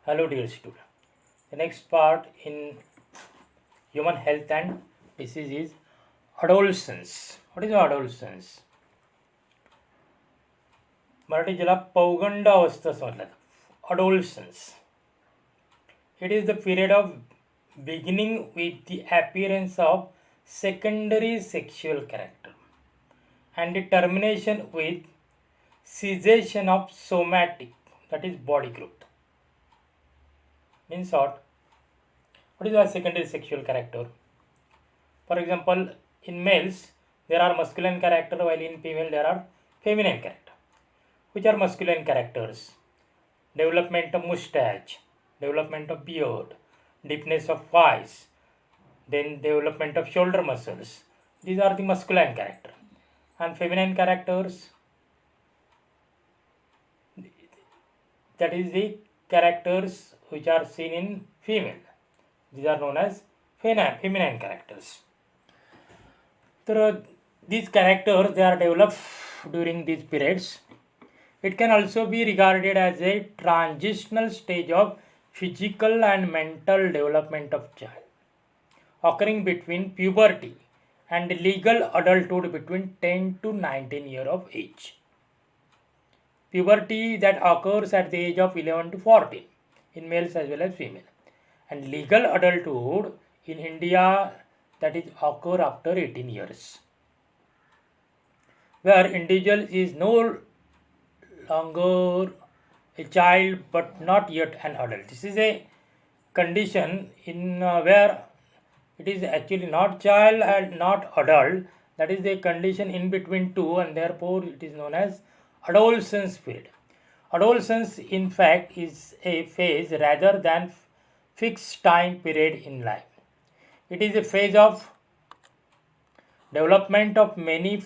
Hello, dear student. The next part in human health and disease is adolescence. What is adolescence? Marathi ज्याला पौगंड अवस्था असं म्हणतात adolescence. It is the period of beginning with the appearance of secondary sexual character and the termination with cessation of somatic, that is body growth. In short, what is our secondary sexual character? For example, in males there are masculine character while in female there are feminine character. Which are masculine characters? Development of mustache, development of beard, deepness of voice, then development of shoulder muscles. These are the masculine character. And feminine characters, that is the characters which are seen in female. These are known as feminine characters. So these characters they are developed during these periods. It can also be regarded as a transitional stage of physical and mental development of child, occurring between puberty and legal adulthood between 10 to 19 years of age. Puberty that occurs at the age of 11 to 14 in males as well as female, and legal adulthood in India that is occur after 18 years, where individual is no longer a child but not yet an adult. This is a condition in where it is actually not child and not adult. That is the condition in between two, and therefore it is known as adolescence period. Adolescence, in fact, is a phase rather than fixed time period in life. It is a phase of development of many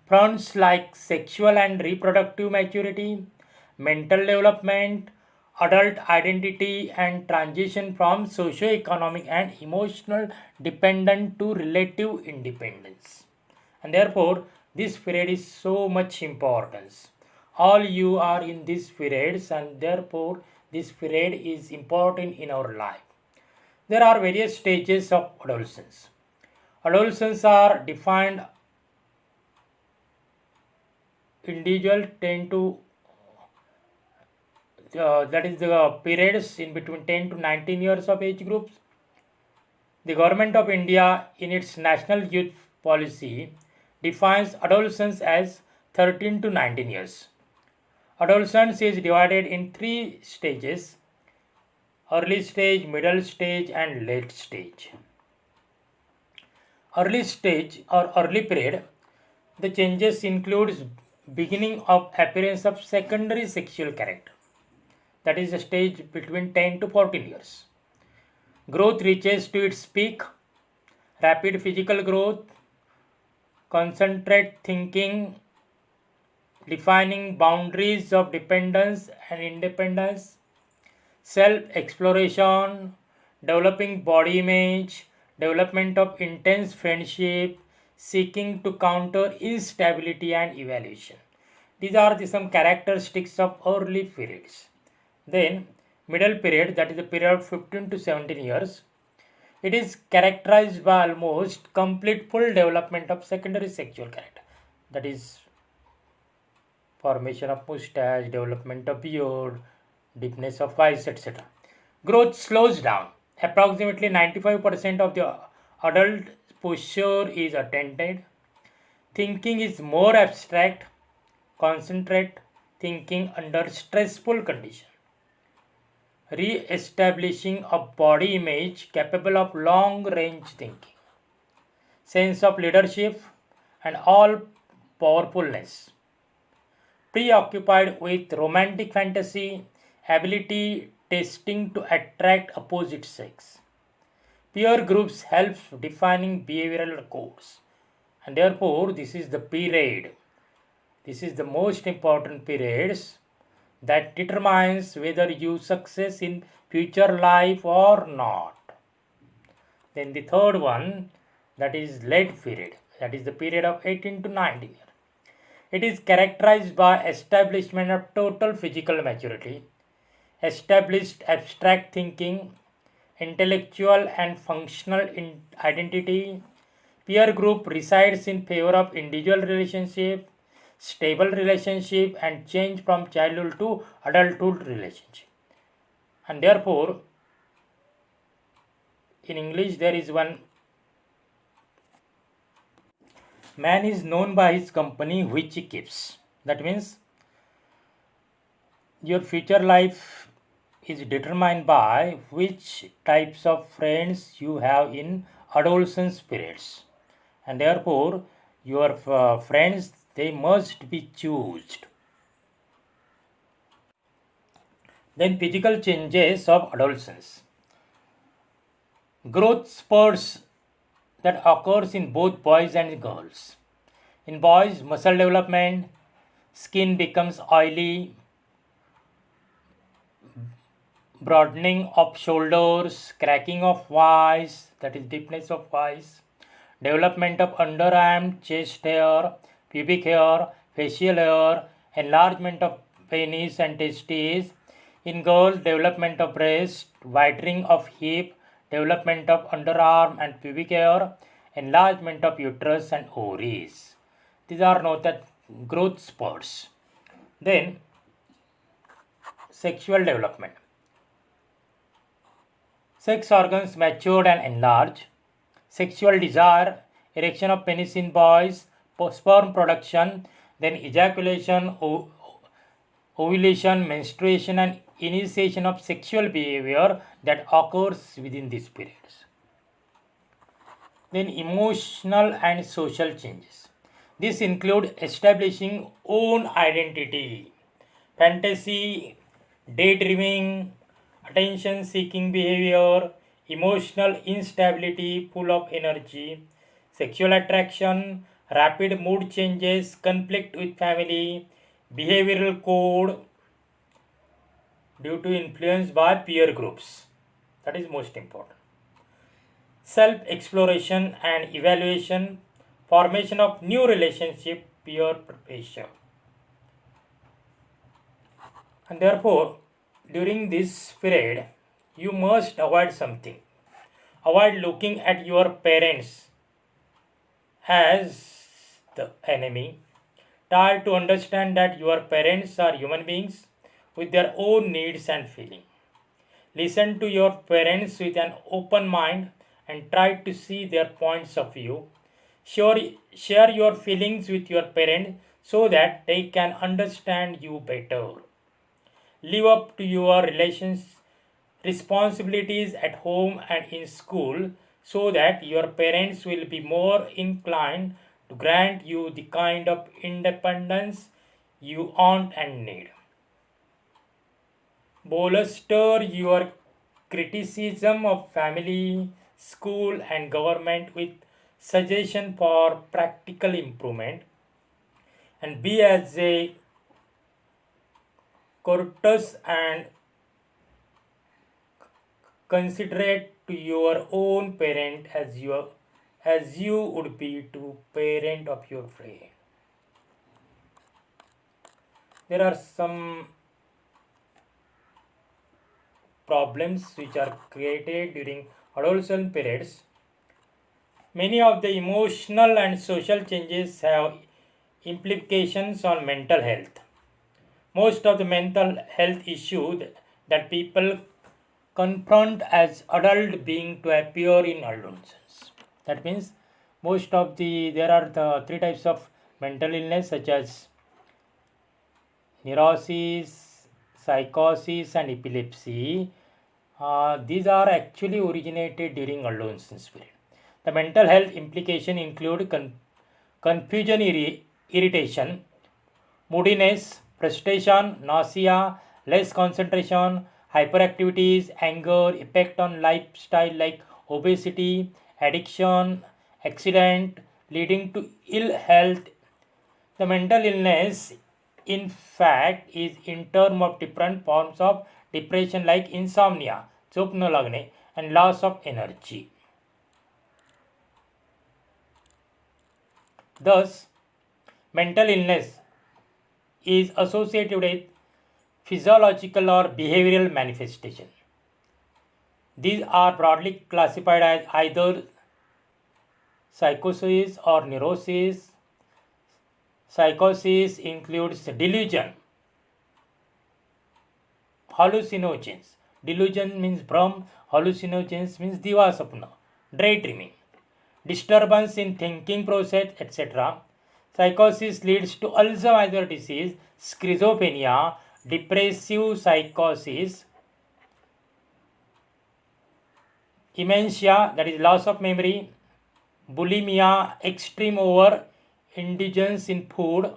fronts like sexual and reproductive maturity, mental development, adult identity, and transition from socio-economic and emotional dependent to relative independence. And therefore, this period is so much importance. All you are in these periods, and therefore, this period is important in our life. There are various stages of adolescence. Adolescence are defined individual tend to that is the periods in between 10 to 19 years of age groups. The government of India in its national youth policy defines adolescence as 13 to 19 years. Adolescence is divided in three stages: early stage, middle stage, and late stage. Early stage or early period, the changes includes beginning of appearance of secondary sexual character. That is a stage between 10 to 14 years. Growth reaches to its peak, rapid physical growth, concentrate thinking, defining boundaries of dependence and independence, self exploration, developing body image, development of intense friendship, seeking to counter instability and evaluation. These are some characteristics of early periods. Then, middle period, that is the period of 15 to 17 years, it is characterized by almost complete full development of secondary sexual character. That is formation of mustache, development of beard, deepness of voice, etc. Growth slows down. Approximately 95% of the adult posture is attended. Thinking is more abstract, concentrate thinking under stressful condition. Re-establishing a body image capable of long-range thinking, sense of leadership and all powerfulness. Preoccupied with romantic fantasy, ability testing to attract opposite sex. Peer groups help defining behavioral codes, and therefore this is the period. This is the most important periods that determines whether you success in future life or not. Then the third one, that is late period, that is the period of 18 to 19 years. It is characterized by establishment of total physical maturity, established abstract thinking, intellectual and functional identity. Peer group resides in favor of individual relationship, stable relationship, and change from childhood to adulthood relationship. And therefore, in English, there is one man is known by his company which he keeps. That means your future life is determined by which types of friends you have in adolescence periods, and therefore your friends they must be chosen. Then physical changes of adolescence, growth spurts that occurs in both boys and girls. In boys, muscle development, skin becomes oily, broadening of shoulders, cracking of voice, that is deepness of voice, development of underarm, chest hair, pubic hair, facial hair, enlargement of penis and testes. In girls, development of breast, widening of hip, development of underarm and pubic hair, enlargement of uterus and ovaries. These are known as growth spurts. Then, sexual development. Sex organs matured and enlarged. Sexual desire, erection of penis in boys, sperm production, then ejaculation, ovulation, menstruation, and initiation of sexual behavior that occurs within these periods. Then emotional and social changes. This include establishing own identity, fantasy, daydreaming, attention seeking behavior, emotional instability, full of energy, sexual attraction, rapid mood changes, conflict with family, behavioral code due to influence by peer groups. That is most important. Self exploration and evaluation, formation of new relationship, peer pressure. And therefore, during this period, you must avoid something. Avoid looking at your parents as the enemy. Try to understand that your parents are human beings with their own needs and feelings. Listen to your parents with an open mind and try to see their points of view. Share your feelings with your parents so that they can understand you better. Live up to your relations responsibilities at home and in school so that your parents will be more inclined to grant you the kind of independence you want and need. Bolster your criticism of family, school, and government with suggestion for practical improvement, and be as a courteous and considerate to your own parent as you would be to parent of your friend. There are some problems which are created during adolescent periods. Many of the emotional and social changes have implications on mental health. Most of the mental health issues that people confront as adult being to appear in adolescence. That means there are the three types of mental illness such as neurosis, psychosis, and epilepsy. These are actually originated during adolescence period. The mental health implication include confusion, irritation, moodiness, frustration, nausea, less concentration, hyperactivities, anger, effect on lifestyle like obesity, addiction, accident, leading to ill health. The mental illness, in fact, is in terms of different forms of depression like insomnia, झोप न लागणे, and loss of energy. Thus, mental illness is associated with physiological or behavioral manifestation. These are broadly classified as either psychosis or neurosis. Psychosis includes delusion, hallucinogens. Delusion means Brahm, hallucinogens means Diva Sapna, daydreaming, disturbance in thinking process, etc. Psychosis leads to Alzheimer's disease, schizophrenia, depressive psychosis, dementia, that is loss of memory, bulimia, extreme over indulgence in food,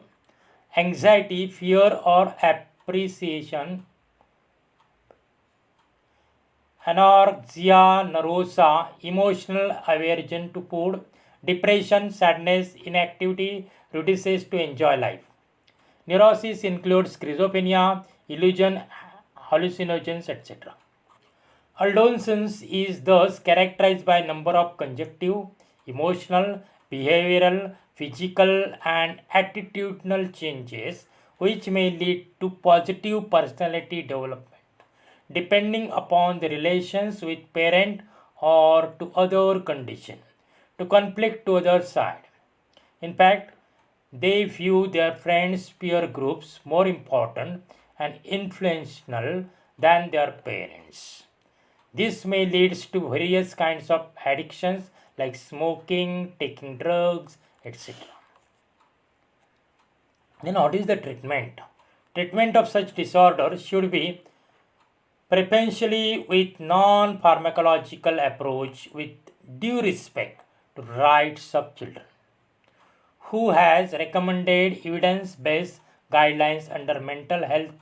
anxiety, fear or appreciation, anorexia nervosa, emotional aversion to food, depression, sadness, inactivity, reduces to enjoy life. Neurosis includes schizophrenia, illusion, hallucinogens, etc. Adolescence is thus characterized by a number of conjunctive, emotional, behavioral, physical, and attitudinal changes which may lead to positive personality development depending upon the relations with parent or to other condition to conflict to other side. In fact, they view their friends peer groups more important and influential than their parents. This may lead to various kinds of addictions like smoking, taking drugs, etc. Then, what is the treatment? Treatment of such disorder should be preferentially with non-pharmacological approach with due respect to rights of children. Who has recommended evidence-based guidelines under mental health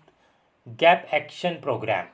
gap action program?